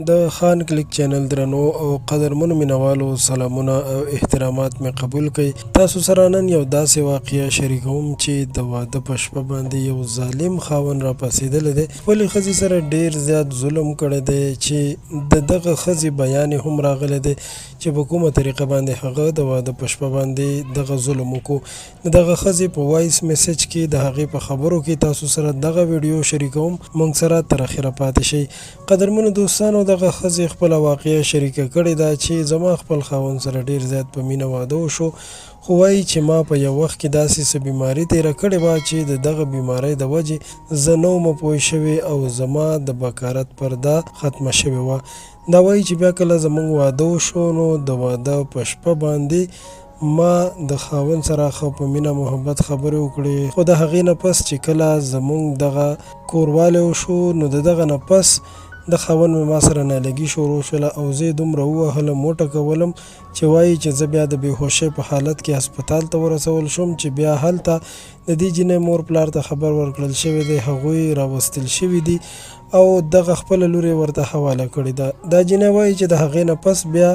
د خان کلیک چینل درنو او قدرمنو مینوالو سلامونه او احترامات مې قبول کړئ. تاسو سره نن یو داسې واقعه شریکوم چې د واده په شپه باندې یو ظالم خاوند را پاسېدلی دی. خپلې ښځې سره ډېر زیات ظلم کړی دی چې د دغه ښځې بیان یې هم راغلی دی چې په کومه طریقه باندې هغه د واده په شپه باندې دغه ظلم وکړو. د دغه ښځې په وایس میسج کې د هغې په خبرو کې تاسو سره دغه ویډیو شریکوم. موږ سره تر اخره پاتې شئ. قدرمنو دوستانو، دغه ښځې خپله واقعه شریکه کړې ده چې زما خپل خاوند سره ډېر زیات په مینه واده وشو، خو وایي چې ما په یو وخت کې داسې څه بیماري تېره کړې وه چې د دغه بیمارۍ د وجې زه نه وم پوه شوې او زما د بکارت پرده ختمه شوې وه. دا وایي چې بیا کله زموږ واده وشو نو د واده په شپه باندې ما د خاوند سره ښه په مینه محبت خبرې وکړې، خو د هغې نه پس چې کله زموږ دغه کوروالی وشو نو د دغه نه پس د خاوند مې ما سره نالګي شروع شوله او زه یې دومره ووهلم وټکولم چې وایي چې زه بیا د بېهوشۍ په حالت کې هسپتال ته ورسول شوم چې بیا هلته د دې جینۍ مور پلار ته خبر ورکړل شوی دی، هغوی راوستل شوي دي او دغه خپله لور یې ورته حواله کړې ده. دا جینۍ وایي چې د هغې نه پس بیا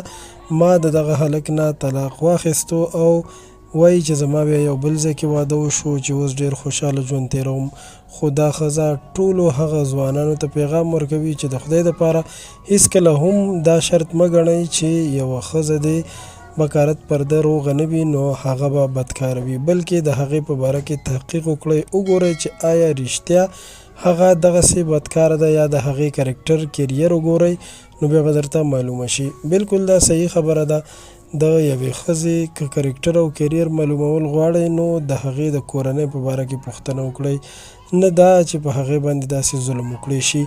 ما د دغه هلک نه طلاق واخیستو او وایي چې زما بیا یو بل ځای کې واده وشو چې اوس ډېر خوشحاله ژوند تېروم. خو دا ښځه ټولو هغه ځوانانو ته پیغام ورکوي چې د خدای دپاره هېڅکله هم دا شرط مه ګڼئ چې یوه ښځه دې بکارت پرده روغه نه وي نو هغه به بدکاره وي، بلکې د هغې په باره کې تحقیق وکړئ، وګورئ چې آیا رښتیا هغه دغسې بدکاره ده یا د هغې کرکټر کیریر وګورئ نو بیا به درته معلومه شي. بالکل دا صحیح خبره ده. د یوې ښځې که کرکټر او کیریر معلومول غواړئ نو د هغې د کورنۍ په باره کې پوښتنه وکړئ، نه دا چې په هغې باندې داسې ظلم وکړی شي.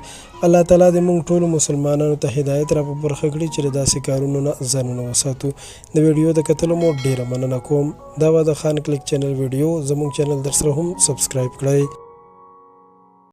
الله تعالی دې موږ ټولو مسلمانانو ته هدایت را په برخه کړي چې له داسې کارونو نه ځانونه وساتو. د ویډیو د کتلو مو ډېره مننه کوم. دا به د خان کلیک چینل ویډیو، زموږ چینل در سره هم سبسکرایب کړئ.